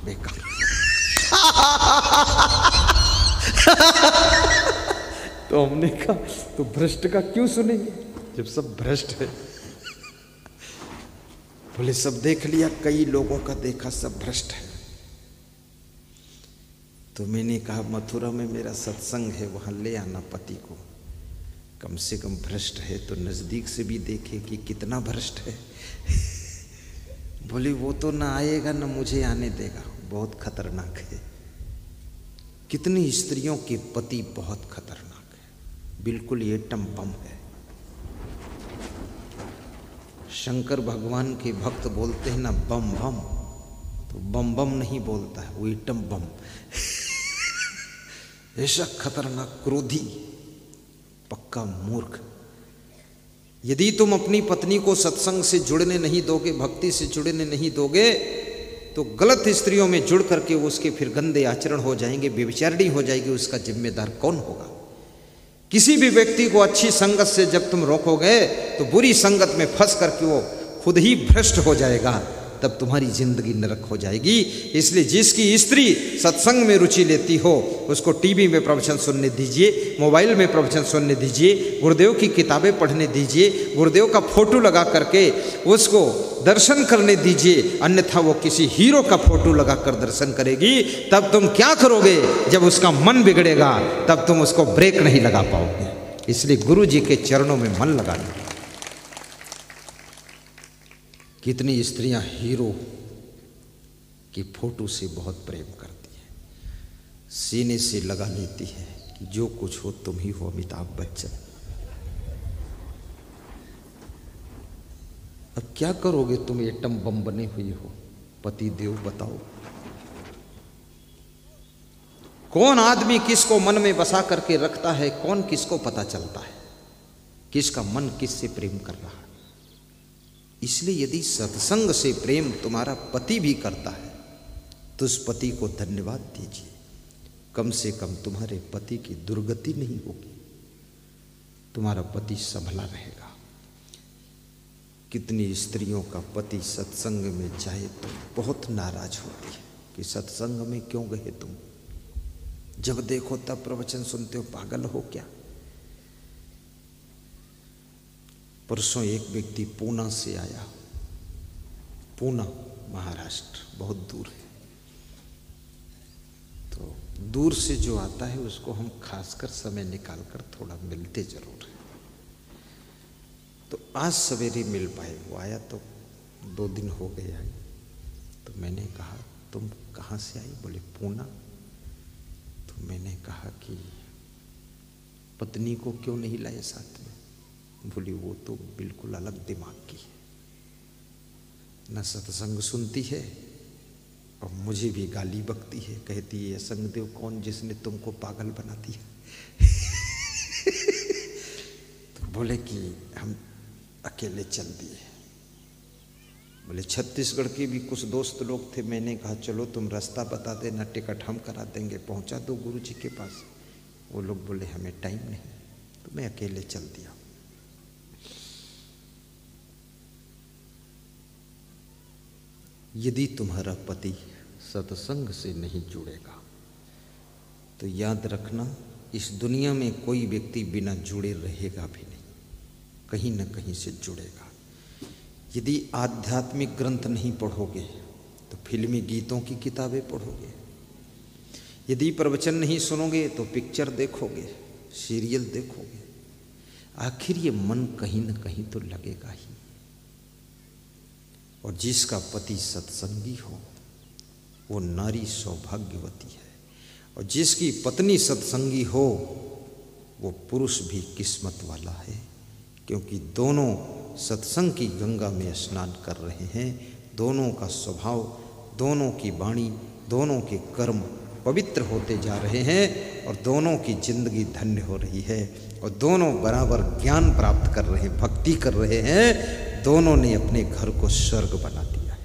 बेकार। तो हमने कहा तो भ्रष्ट का क्यों सुनेंगे जब सब भ्रष्ट है। बोले सब देख लिया, कई लोगों का देखा, सब भ्रष्ट है। तो मैंने कहा मथुरा में मेरा सत्संग है, वहां ले आना पति को, कम से कम भ्रष्ट है तो नजदीक से भी देखे कि कितना भ्रष्ट है। बोली वो तो ना आएगा ना मुझे आने देगा, बहुत खतरनाक है। कितनी स्त्रियों के पति बहुत खतरनाक है, बिल्कुल एटम बम है। शंकर भगवान के भक्त बोलते हैं ना बम बम, तो बम बम नहीं बोलता है, वो एटम बम। ऐसा खतरनाक क्रोधी, पक्का मूर्ख। यदि तुम अपनी पत्नी को सत्संग से जुड़ने नहीं दोगे, भक्ति से जुड़ने नहीं दोगे, तो गलत स्त्रियों में जुड़ करके उसके फिर गंदे आचरण हो जाएंगे, व्यभिचारिणी हो जाएगी, उसका जिम्मेदार कौन होगा। किसी भी व्यक्ति को अच्छी संगत से जब तुम रोकोगे तो बुरी संगत में फंस करके वो खुद ही भ्रष्ट हो जाएगा, तब तुम्हारी जिंदगी नरक हो जाएगी। इसलिए जिसकी स्त्री सत्संग में रुचि लेती हो उसको टीवी में प्रवचन सुनने दीजिए, मोबाइल में प्रवचन सुनने दीजिए, गुरुदेव की किताबें पढ़ने दीजिए, गुरुदेव का फोटो लगा करके उसको दर्शन करने दीजिए। अन्यथा वो किसी हीरो का फोटो लगा कर दर्शन करेगी, तब तुम क्या करोगे, जब उसका मन बिगड़ेगा तब तुम उसको ब्रेक नहीं लगा पाओगे। इसलिए गुरु जी के चरणों में मन लगाना। कितनी स्त्रियां हीरो की फोटो से बहुत प्रेम करती हैं, सीने से लगा लेती है कि जो कुछ हो तुम ही हो अमिताभ बच्चन। अब क्या करोगे, तुम एटम बम बने हुई हो, पति देव बताओ। कौन आदमी किसको मन में बसा करके रखता है, कौन किसको पता चलता है, किसका मन किससे प्रेम कर रहा है। इसलिए यदि सत्संग से प्रेम तुम्हारा पति भी करता है तो उस पति को धन्यवाद दीजिए, कम से कम तुम्हारे पति की दुर्गति नहीं होगी, तुम्हारा पति संभला रहेगा। कितनी स्त्रियों का पति सत्संग में जाए तो बहुत नाराज होती है कि सत्संग में क्यों गए तुम, जब देखो तब प्रवचन सुनते हो, पागल हो क्या। परसों एक व्यक्ति पूना से आया, पूना महाराष्ट्र बहुत दूर है, तो दूर से जो आता है उसको हम खासकर समय निकालकर थोड़ा मिलते जरूर हैं। तो आज सवेरे मिल पाए, वो आया तो 2 दिन हो गए आए। तो मैंने कहा तुम कहाँ से आई, बोले पूना। तो मैंने कहा कि पत्नी को क्यों नहीं लाए साथ में, बोली वो तो बिल्कुल अलग दिमाग की है, न सत्संग सुनती है और मुझे भी गाली बकती है, कहती है संगदेव कौन जिसने तुमको पागल बना दिया। तो बोले कि हम अकेले चल दिए। बोले छत्तीसगढ़ के भी कुछ दोस्त लोग थे, मैंने कहा चलो तुम रास्ता बता देना, टिकट हम करा देंगे, पहुंचा दो गुरु जी के पास। वो लोग बोले हमें टाइम नहीं, तो मैं अकेले चल दिया। यदि तुम्हारा पति सत्संग से नहीं जुड़ेगा तो याद रखना इस दुनिया में कोई व्यक्ति बिना जुड़े रहेगा भी नहीं, कहीं न कहीं से जुड़ेगा। यदि आध्यात्मिक ग्रंथ नहीं पढ़ोगे तो फिल्मी गीतों की किताबें पढ़ोगे, यदि प्रवचन नहीं सुनोगे तो पिक्चर देखोगे, सीरियल देखोगे, आखिर ये मन कहीं न कहीं तो लगेगा ही। और जिसका पति सत्संगी हो वो नारी सौभाग्यवती है, और जिसकी पत्नी सत्संगी हो वो पुरुष भी किस्मत वाला है, क्योंकि दोनों सत्संग की गंगा में स्नान कर रहे हैं। दोनों का स्वभाव, दोनों की वाणी, दोनों के कर्म पवित्र होते जा रहे हैं और दोनों की जिंदगी धन्य हो रही है, और दोनों बराबर ज्ञान प्राप्त कर रहे हैं, भक्ति कर रहे हैं। दोनों ने अपने घर को स्वर्ग बना दिया है।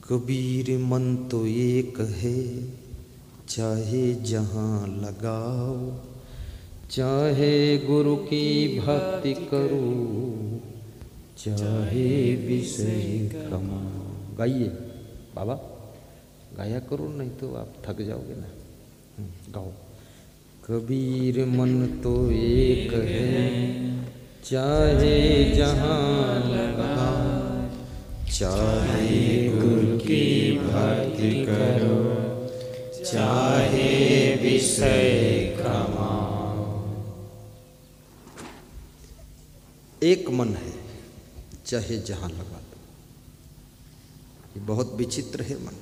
कबीर मन तो एक है, चाहे जहां लगाओ, चाहे गुरु की भक्ति करूं, चाहे विषय कमाऊं। गाइए बाबा, गाया करो, नहीं तो आप थक जाओगे ना। गाओ। कबीर मन तो एक है, चाहे जहां लगा, चाहे गुरु की भक्ति करो, चाहे विषय कमाओ। एक मन है, चाहे जहां लगा दो। ये बहुत विचित्र है मन।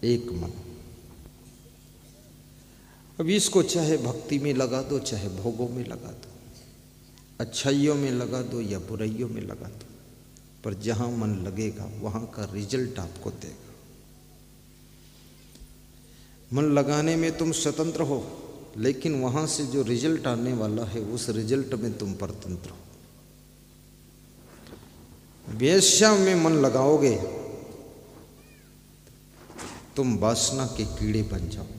एक मन। अब इसको चाहे भक्ति में लगा दो, चाहे भोगों में लगा दो, अच्छाइयों में लगा दो या बुराइयों में लगा दो, पर जहां मन लगेगा वहां का रिजल्ट आपको देगा। मन लगाने में तुम स्वतंत्र हो, लेकिन वहां से जो रिजल्ट आने वाला है उस रिजल्ट में तुम परतंत्र हो। वेश्या में मन लगाओगे तुम वासना के कीड़े बन जाओगे।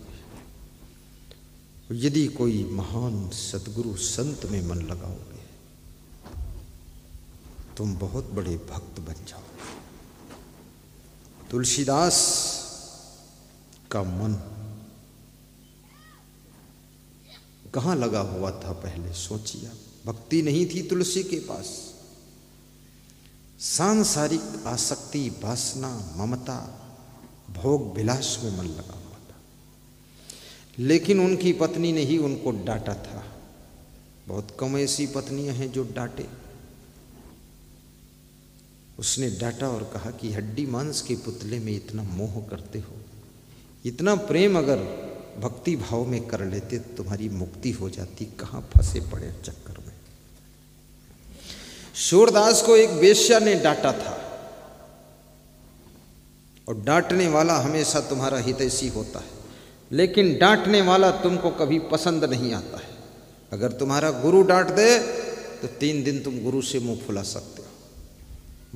यदि कोई महान सद्गुरु संत में मन लगाओगे तुम बहुत बड़े भक्त बन जाओगे। तुलसीदास का मन कहाँ लगा हुआ था पहले सोचिए। भक्ति नहीं थी तुलसी के पास, सांसारिक आसक्ति, वासना, ममता, भोग विलास में मन लगा हुआ था। लेकिन उनकी पत्नी ने ही उनको डांटा था। बहुत कम ऐसी पत्नियां हैं जो डांटे। उसने डांटा और कहा कि हड्डी मांस के पुतले में इतना मोह करते हो, इतना प्रेम अगर भक्ति भाव में कर लेते तो तुम्हारी मुक्ति हो जाती, कहां फंसे पड़े चक्कर में। सूरदास को एक वेश्या ने डांटा था, और डांटने वाला हमेशा तुम्हारा हितैषी होता है, लेकिन डांटने वाला तुमको कभी पसंद नहीं आता है। अगर तुम्हारा गुरु डांट दे तो 3 दिन तुम गुरु से मुंह फुला सकते हो।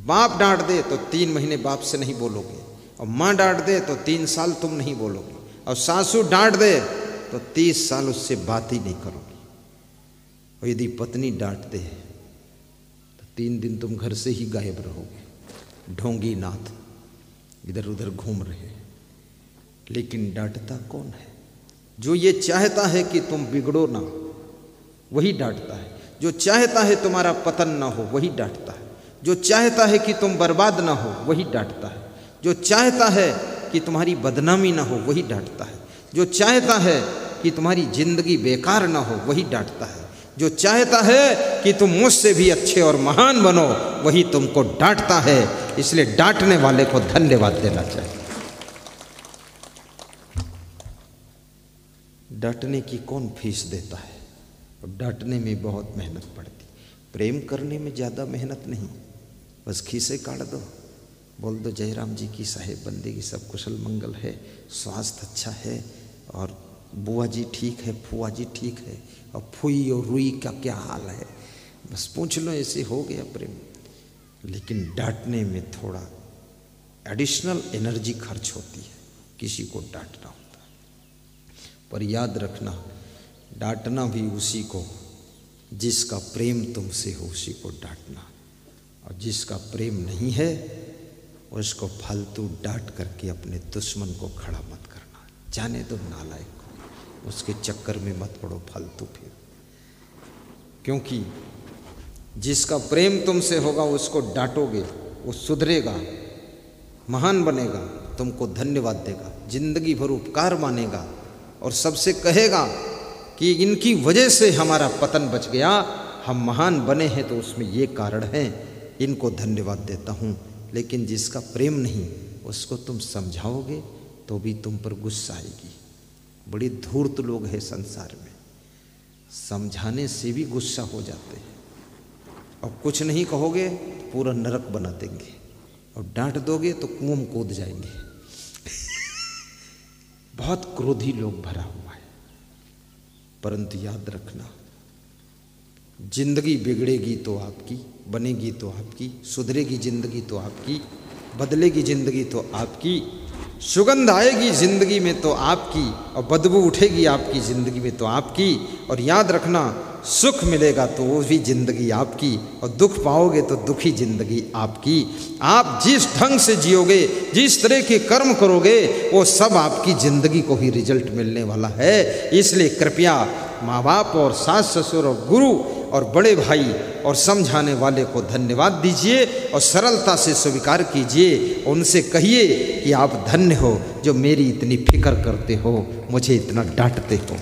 बाप डांट दे तो 3 महीने बाप से नहीं बोलोगे, और माँ डांट दे तो 3 साल तुम नहीं बोलोगे, और सासू डांट दे तो 30 साल उससे बात ही नहीं करोगे। और यदि पत्नी डांट दे तो 3 दिन तुम घर से ही गायब रहोगे, ढोंगी नाथ इधर उधर घूम रहे। लेकिन डांटता कौन है? जो ये चाहता है कि तुम बिगड़ो ना, वही डांटता है। जो चाहता है तुम्हारा पतन ना हो, वही डांटता है। जो चाहता है कि तुम बर्बाद ना हो, वही डांटता है। जो चाहता है कि तुम्हारी बदनामी ना हो, वही डांटता है। जो चाहता है कि तुम्हारी जिंदगी बेकार ना हो, वही डांटता है। जो चाहता है कि तुम मुझसे भी अच्छे और महान बनो, वही तुमको डांटता है। इसलिए डांटने वाले को धन्यवाद देना चाहिए। डांटने की कौन फीस देता है? और डांटने में बहुत मेहनत पड़ती। प्रेम करने में ज़्यादा मेहनत नहीं, बस खीसे काट दो, बोल दो जयराम जी की साहेब बंदेगी सब कुशल मंगल है, स्वास्थ्य अच्छा है, और बुआ जी ठीक है, फुआ जी ठीक है, और फुई और रुई का क्या हाल है, बस पूछ लो, ऐसे हो गया प्रेम। लेकिन डांटने में थोड़ा एडिशनल एनर्जी खर्च होती है, किसी को डांटना होता है। पर याद रखना, डांटना भी उसी को जिसका प्रेम तुमसे हो, उसी को डांटना। और जिसका प्रेम नहीं है उसको फालतू डांट करके अपने दुश्मन को खड़ा मत करना। जाने दो नालायक को, उसके चक्कर में मत पड़ो फालतू फिर। क्योंकि जिसका प्रेम तुमसे होगा उसको डांटोगे, वो सुधरेगा, महान बनेगा, तुमको धन्यवाद देगा, जिंदगी भर उपकार मानेगा, और सबसे कहेगा कि इनकी वजह से हमारा पतन बच गया, हम महान बने हैं तो उसमें ये कारण है, इनको धन्यवाद देता हूँ। लेकिन जिसका प्रेम नहीं, उसको तुम समझाओगे तो भी तुम पर गुस्सा आएगी। बड़ी धूर्त लोग हैं संसार में, समझाने से भी गुस्सा हो जाते हैं, और कुछ नहीं कहोगे पूरा नरक बना देंगे, और डांट दोगे तो कुआं में कूद जाएंगे। बहुत क्रोधी लोग भरा हुआ है। परंतु याद रखना, जिंदगी बिगड़ेगी तो आपकी, बनेगी तो आपकी, सुधरेगी जिंदगी तो आपकी, बदलेगी जिंदगी तो आपकी, सुगंध आएगी जिंदगी में तो आपकी, और बदबू उठेगी आपकी जिंदगी में तो आपकी। और याद रखना, सुख मिलेगा तो वो भी जिंदगी आपकी, और दुख पाओगे तो दुखी जिंदगी आपकी। आप जिस ढंग से जियोगे, जिस तरह के कर्म करोगे, वो सब आपकी जिंदगी को ही रिजल्ट मिलने वाला है। इसलिए कृपया माँ बाप और सास ससुर और गुरु और बड़े भाई और समझाने वाले को धन्यवाद दीजिए और सरलता से स्वीकार कीजिए। उनसे कहिए कि आप धन्य हो जो मेरी इतनी फिक्र करते हो, मुझे इतना डांटते हो।